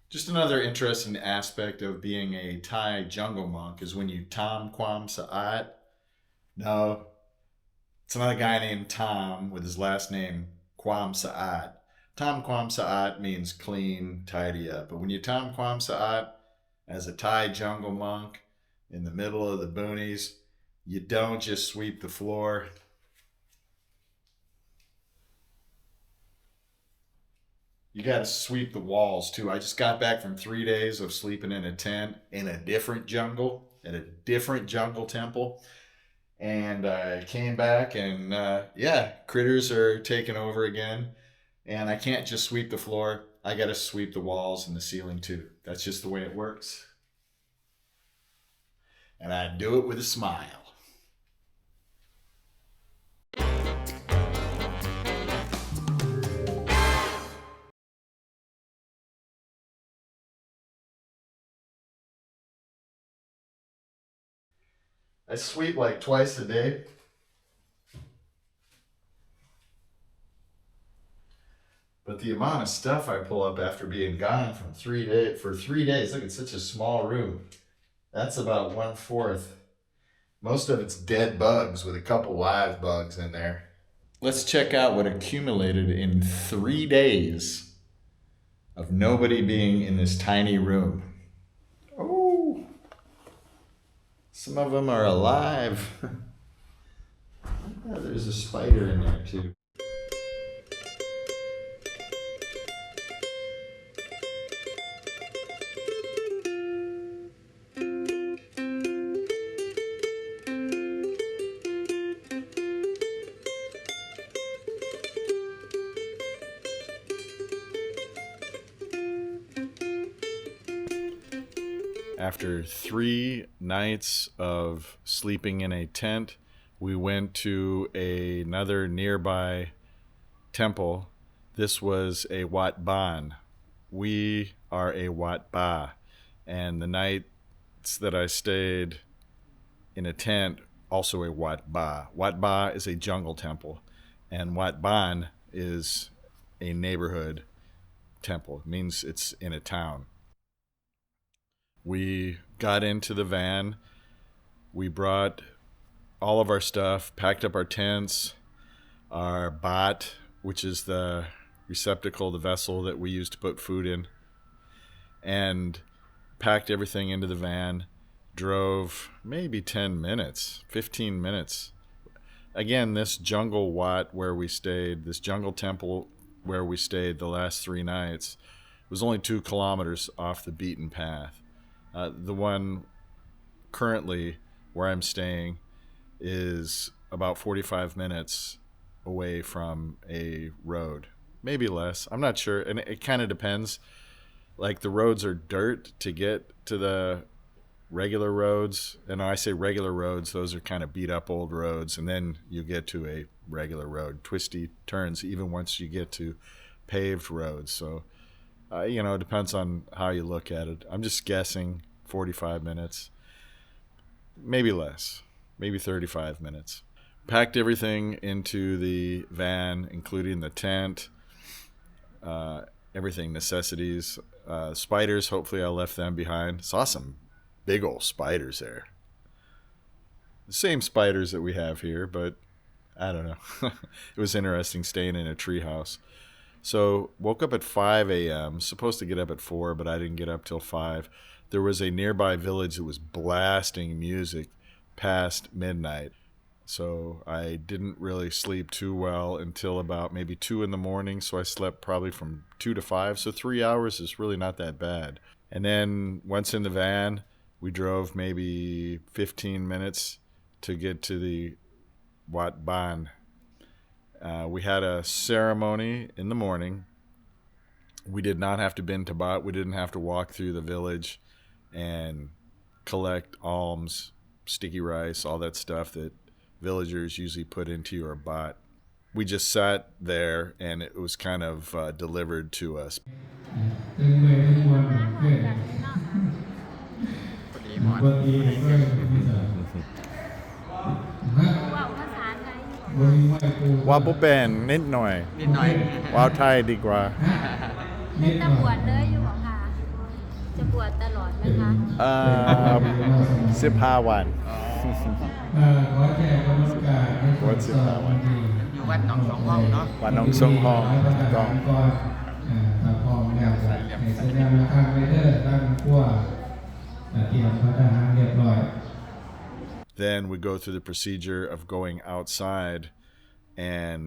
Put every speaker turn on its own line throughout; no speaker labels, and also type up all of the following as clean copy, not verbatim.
Just another interesting aspect of being a Thai jungle monk is when you Tom Kwam Sa'at. No, it's another guy named Tom with his last name Kwam Sa'at. Tom Kwam Sa'at means clean, tidy up. But when you Tom Kwam Sa'at as a Thai jungle monk in the middle of the boonies, you don't just sweep the floor. You got to sweep the walls too. I just got back from 3 days of sleeping in a tent in a different jungle, at a different jungle temple. And I came back and yeah, critters are taking over again. And I can't just sweep the floor. I got to sweep the walls and the ceiling too. That's just the way it works. And I do it with a smile. I sweep like twice a day. But the amount of stuff I pull up after being gone from 3 days for 3 days, look, it's such a small room. That's about 1/4. Most of it's dead bugs with a couple live bugs in there. Let's check out what accumulated in 3 days of nobody being in this tiny room. Oh, some of them are alive. Oh, there's a spider in there too. After 3 nights of sleeping in a tent, we went to another nearby temple. This was a Wat Ban. We are a Wat Ba. And the nights that I stayed in a tent, also a Wat Ba. Wat Ba is a jungle temple, and Wat Ban is a neighborhood temple. It means it's in a town. We got into the van. We brought all of our stuff, packed up our tents, our bat, which is the receptacle, the vessel that we use to put food in, and packed everything into the van, drove maybe 10 minutes, 15 minutes. Again, this jungle Wat where we stayed, this jungle temple where we stayed the last 3 nights, was only 2 kilometers off the beaten path. The one currently where I'm staying is about 45 minutes away from a road, maybe less. I'm not sure, and it kind of depends. Like the roads are dirt to get to the regular roads, and I say regular roads, those are kind of beat up old roads, and then you get to a regular road, twisty turns even once you get to paved roads. So it depends on how you look at it. I'm just guessing 45 minutes, maybe less, maybe 35 minutes. Packed everything into the van, including the tent, everything, necessities. Spiders, hopefully I left them behind. Saw some big old spiders there. The same spiders that we have here, but I don't know. It was interesting staying in a treehouse. So woke up at 5 a.m. Supposed to get up at 4, but I didn't get up till 5. There was a nearby village that was blasting music past midnight. So I didn't really sleep too well until about maybe 2 in the morning. So I slept probably from 2 to 5. So 3 hours is really not that bad. And then once in the van, we drove maybe 15 minutes to get to the Wat Ban. We had a ceremony in the morning. We did not have to bin tabat. We didn't have to walk through the village and collect alms, sticky rice, all that stuff that villagers usually put into your bat. We just sat there and it was kind of delivered to us. Wa bo ben นิดหน่อย
นิดหน่อย
ว้าวไทยดีกว่า
เป็นตำรวจเลยอยู่บอกค่ะ
วชตลอดไหมคะ
เอ่15 วัน
ขอแจกกรรมการในส่วนต่อวันนี้
อยู่วัดหนองสองห้องเนาะ
วันน้องทรงห้องถูกต้อง
ก่อนถ้าพร้อมแล้วในสัญญาณทางเรเดอร์ตั้งขั้วเตรียมพระทหารเรียบร้อย
Then we go through the procedure of going outside and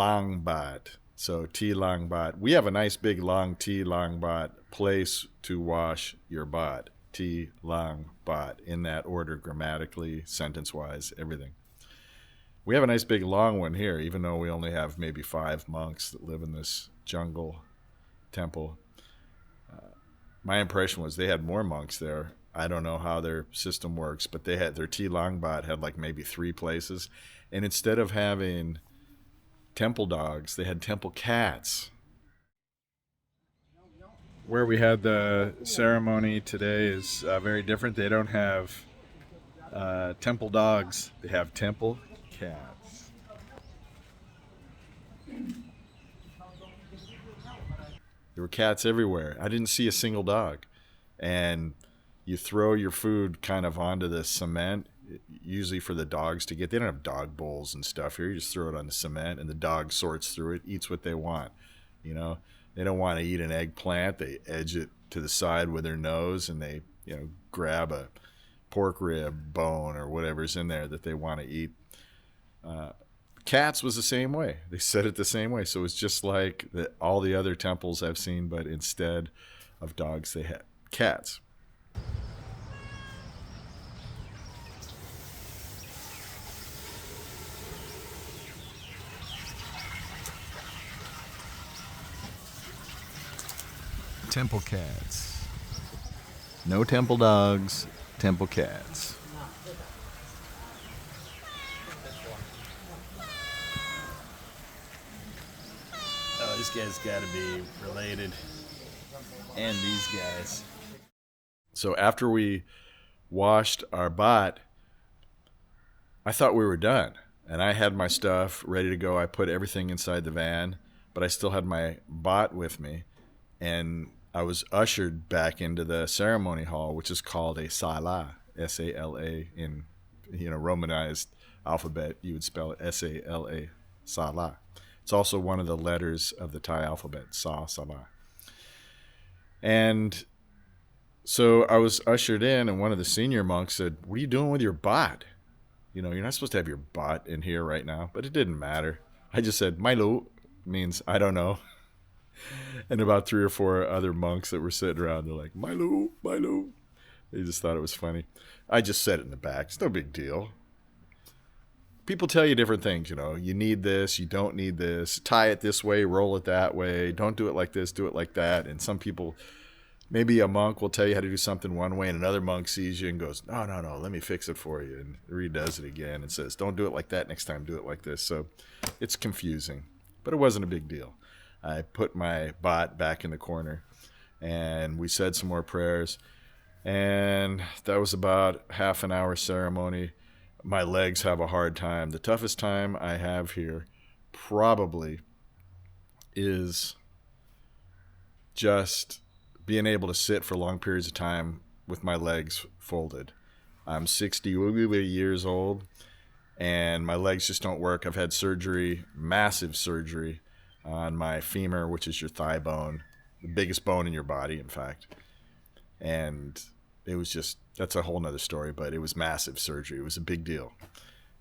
lang bat. So T lang bat. We have a nice big long T lang bat place to wash your bot. T lang bat in that order grammatically, sentence-wise, everything. We have a nice big long one here, even though we only have maybe 5 monks that live in this jungle temple. My impression was they had more monks there. I don't know how their system works, but they had their T Longbot had like maybe 3 places, and instead of having temple dogs, they had temple cats. Where we had the ceremony today is very different. They don't have temple dogs; they have temple cats. There were cats everywhere. I didn't see a single dog, and you throw your food kind of onto the cement, usually for the dogs to get. They don't have dog bowls and stuff here. You just throw it on the cement, and the dog sorts through it, eats what they want. You know, they don't want to eat an eggplant. They edge it to the side with their nose, and they, grab a pork rib bone or whatever's in there that they want to eat. Cats was the same way. They said it the same way. So it's just like all the other temples I've seen, but instead of dogs, they had cats. Temple cats. No temple dogs, temple cats.
Oh, this guy's got to be related. And these guys.
So after we washed our bot, I thought we were done. And I had my stuff ready to go. I put everything inside the van, but I still had my bot with me. And I was ushered back into the ceremony hall, which is called a sala, S-A-L-A. In Romanized alphabet, you would spell it S-A-L-A, sala. It's also one of the letters of the Thai alphabet, sala. And so I was ushered in, and one of the senior monks said, "What are you doing with your bot? You're not supposed to have your bot in here right now." But it didn't matter. I just said, "Mailu," means I don't know. And about 3 or 4 other monks that were sitting around, they're like, "Mailu, Mailu." They just thought it was funny. I just said it in the back. It's no big deal. People tell you different things, You need this, you don't need this. Tie it this way, roll it that way. Don't do it like this, do it like that. And some people, maybe a monk will tell you how to do something one way, and another monk sees you and goes, no, let me fix it for you. And redoes it again and says, "Don't do it like that next time, do it like this." So it's confusing, but it wasn't a big deal. I put my bot back in the corner, and we said some more prayers. And that was about half an hour ceremony. My legs have a hard time. The toughest time I have here probably is just being able to sit for long periods of time with my legs folded. I'm 60 years old, and my legs just don't work. I've had surgery, massive surgery, on my femur, which is your thigh bone, the biggest bone in your body, in fact. And it was just, that's a whole nother story, but it was massive surgery. It was a big deal.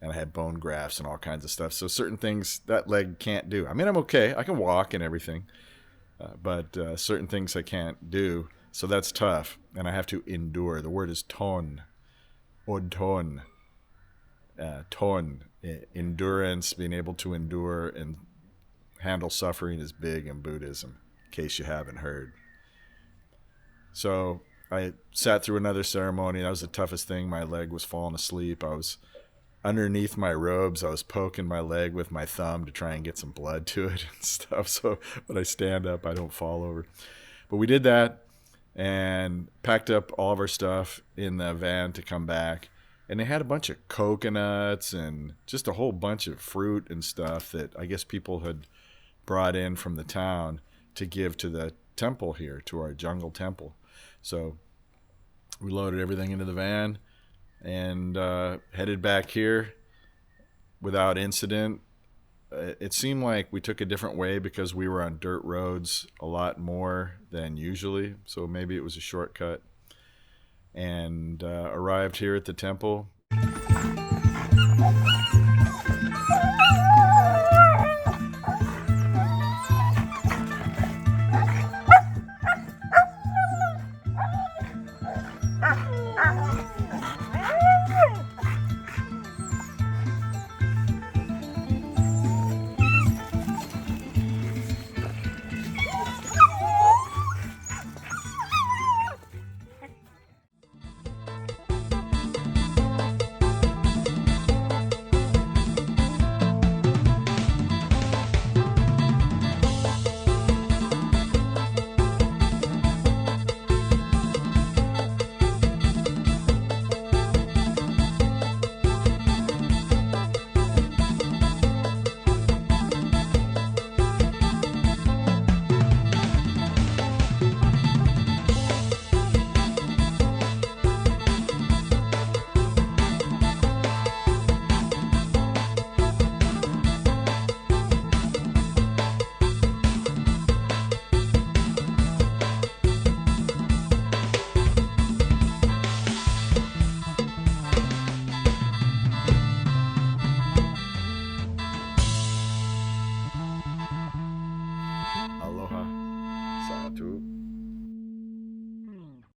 And I had bone grafts and all kinds of stuff. So certain things that leg can't do. I mean, I'm okay. I can walk and everything. But certain things I can't do. So that's tough. And I have to endure. The word is ton. Od ton. Ton. Endurance, being able to endure and handle suffering is big in Buddhism, in case you haven't heard. So I sat through another ceremony. That was the toughest thing. My leg was falling asleep. I was underneath my robes. I was poking my leg with my thumb to try and get some blood to it and stuff. So when I stand up, I don't fall over. But we did that and packed up all of our stuff in the van to come back. And they had a bunch of coconuts and just a whole bunch of fruit and stuff that I guess people had brought in from the town to give to the temple here, to our jungle temple. So we loaded everything into the van and headed back here without incident. It seemed like we took a different way because we were on dirt roads a lot more than usually, so maybe it was a shortcut. And arrived here at the temple.